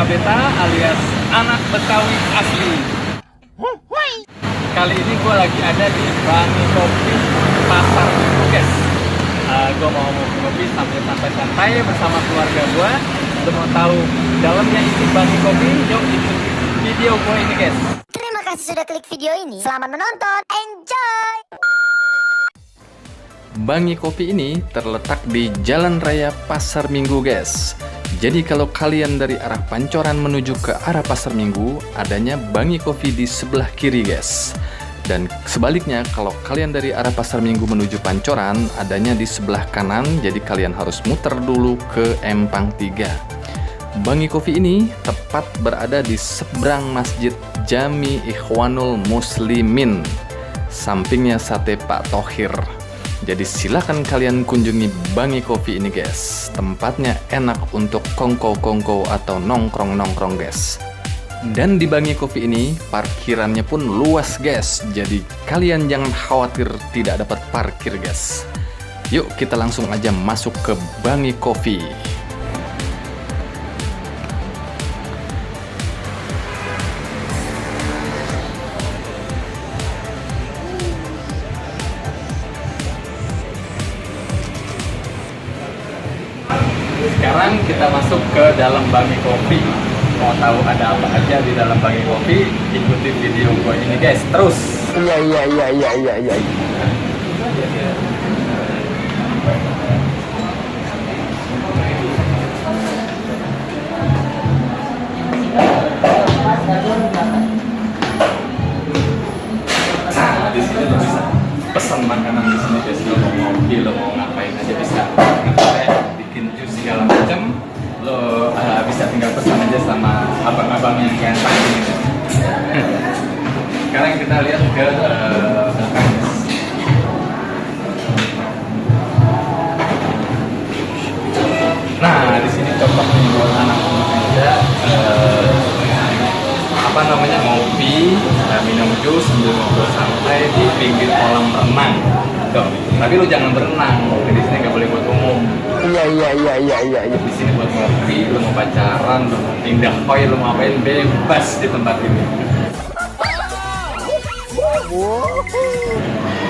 Beta alias anak Betawi asli. Kali ini gue lagi ada di Bangi Kopi Pasar Minggu, guys. Gue mau ngopi sambil santai-santai bersama keluarga gue. Lo mau tahu dalamnya isi Bangi Kopi? Yuk ikuti video gue ini, guys. Terima kasih sudah klik video ini. Selamat menonton. Enjoy! Bangi Kopi ini terletak di Jalan Raya Pasar Minggu, guys. Jadi kalau kalian dari arah Pancoran menuju ke arah Pasar Minggu, adanya Bangi Kopi di sebelah kiri, guys. Dan sebaliknya kalau kalian dari arah Pasar Minggu menuju Pancoran, adanya di sebelah kanan, jadi kalian harus muter dulu ke Empang 3. Bangi Kopi ini tepat berada di seberang Masjid Jami Ikhwanul Muslimin, sampingnya Sate Pak Thohir. Jadi silakan kalian kunjungi Bangi Kopi ini, guys. Tempatnya enak untuk kongko-kongko atau nongkrong-nongkrong, guys. Dan di Bangi Kopi ini parkirannya pun luas, guys. Jadi kalian jangan khawatir tidak dapat parkir, guys. Yuk kita langsung aja masuk ke Bangi Kopi. Sekarang kita masuk ke dalam Bangi Kopi. Mau tahu ada apa aja di dalam Bangi Kopi? Ikuti video gue ini, guys. Terus. Iya. Nah, di sini lo bisa pesan makanan di sini, guys. Lo mau ngopi, lo mau ngapain aja bisa. Bikin jus segala macam, lo bisa tinggal pesan aja sama abang-abang yang ganteng ini. Sekarang kita lihat ke belakang. Nah, di sini cocok nih buat anak muda, ngopi, minum jus sambil ngobrol santai di pinggir kolam renang. Tuh, tapi lu jangan berenang, di sini nggak boleh buat umum. Iya. Di sini buat ngopi, lu mau pacaran, lu mau pindah koi, lu mau apain bebas di tempat ini.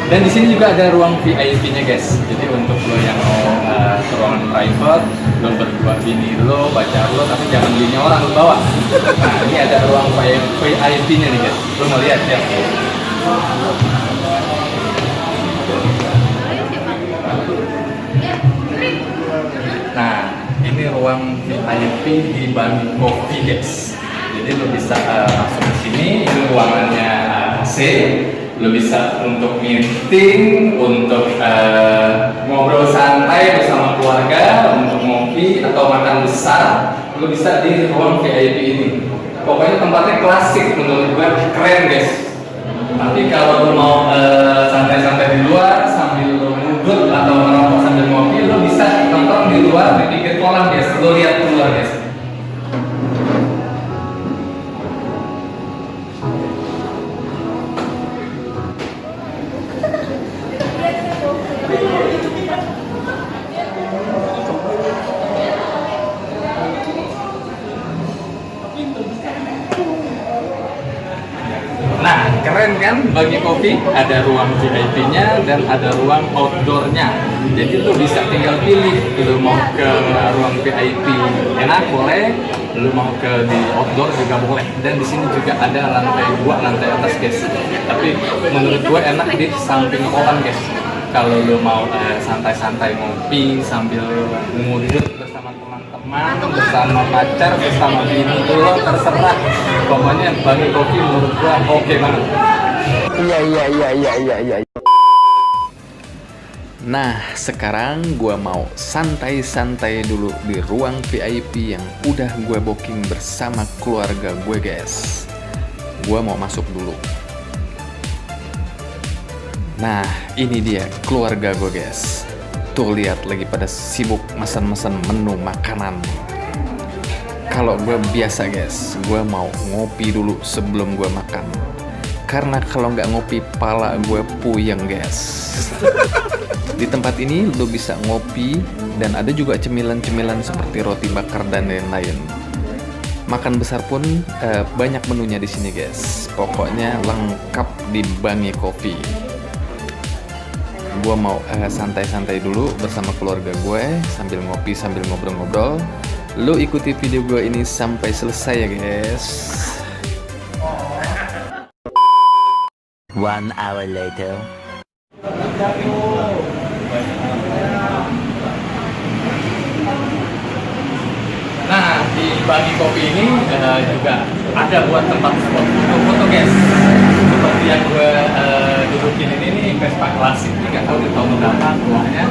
Dan di sini juga ada ruang VIP-nya, guys. Jadi untuk lo yang mau ke ruangan private, lo berdua bini lo, pacar lo, tapi jangan bininya orang lo bawa. Nah, ini ada ruang VIP-nya nih, guys. Lo mau lihat ya? Nah, ini ruang VIP di Bangi Kopi, guys. Jadi lo bisa masuk ke sini. Ini ruangannya AC. Lo bisa untuk meeting, untuk ngobrol santai bersama keluarga, untuk ngopi atau makan besar. Lo bisa di ruang VIP ini. Pokoknya tempatnya klasik, menurut gue keren, guys. Tapi kalau lo mau santai-santai di luar sambil lo ngudut atau merokok sambil ngopi, lo bisa nongkrong di luar di pinggir kolam, guys. Lo lihat keluar, guys. Nah, keren kan? Bangi Kopi ada ruang VIP-nya dan ada ruang outdoor-nya. Jadi lu bisa tinggal pilih, lu mau ke ruang VIP enak boleh, lu mau ke di outdoor juga boleh. Dan di sini juga ada lantai 2, lantai atas, guys. Tapi menurut gue enak di samping kolam, guys. Kalau lu mau santai-santai ngopi sambil ngudut bersama teman-teman, bersama pacar, bersama bini, lo terserah. Pokoknya Bangi Kopi menurut gua oke banget. Iya. Nah, sekarang gua mau santai-santai dulu di ruang VIP yang udah gua booking bersama keluarga gue, guys. Gua mau masuk dulu. Nah, ini dia keluarga gue, guys. Tuh lihat lagi pada sibuk mesen-mesen menu makanan. Kalau gue biasa, guys, gue mau ngopi dulu sebelum gue makan. Karena kalau nggak ngopi, pala gue puyeng, guys. Di tempat ini lo bisa ngopi dan ada juga cemilan-cemilan seperti roti bakar dan lain-lain. Makan besar pun banyak menunya di sini guys. Pokoknya lengkap di Bangi Coffee. Gue mau santai-santai dulu bersama keluarga gue sambil ngopi sambil ngobrol-ngobrol. Lo ikuti video gue ini sampai selesai ya guys. 1 hour later. Nah, di Bangi Kopi ini juga ada buat tempat spot foto-foto guys. Seperti yang gue dudukin ini nih, Vespa klasik nih, nggak tahu di tahun berapa tuanya.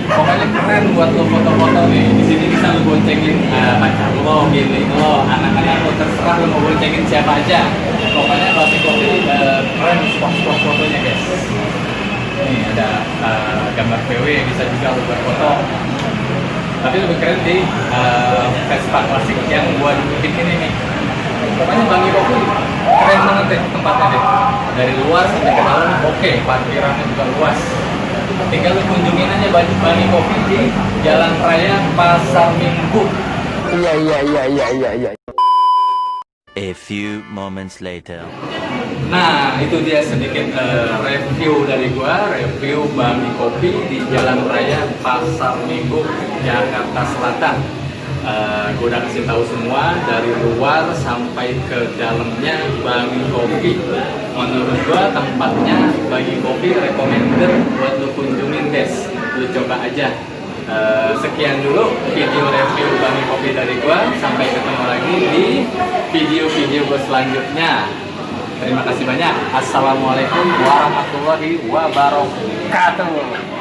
Pokoknya keren buat lo foto-foto nih. Di sini bisa lo boncengin pacar lo, gini lo, anak-anak lo, terserah lo mau boncengin siapa aja. Pokoknya Bangi Kopi keren spot-spot fotonya guys. Nih ada gambar PW, bisa juga lo buat foto. Tapi lebih keren di Vespa klasik yang gua dudukin ini nih. Pokoknya Bangi Kopi keren banget deh tempatnya deh. Dari luar sampai ke dalam oke, parkirannya juga luas. Tinggal lu kunjungin aja Bangi Kopi di Jalan Raya Pasar Minggu. Iya. A few moments later. Nah, itu dia sedikit review dari gua, review Bangi Kopi di Jalan Raya Pasar Minggu, Jakarta Selatan. Gue udah kasih tahu semua dari luar sampai ke dalamnya Bangi Kopi. Menurut gua tempatnya Bangi Kopi recommended buat lu kunjungin guys. Lu coba aja. Sekian dulu video review Bangi Kopi dari gua. Sampai ketemu lagi di video-video gua selanjutnya. Terima kasih banyak. Assalamualaikum warahmatullahi wabarakatuh.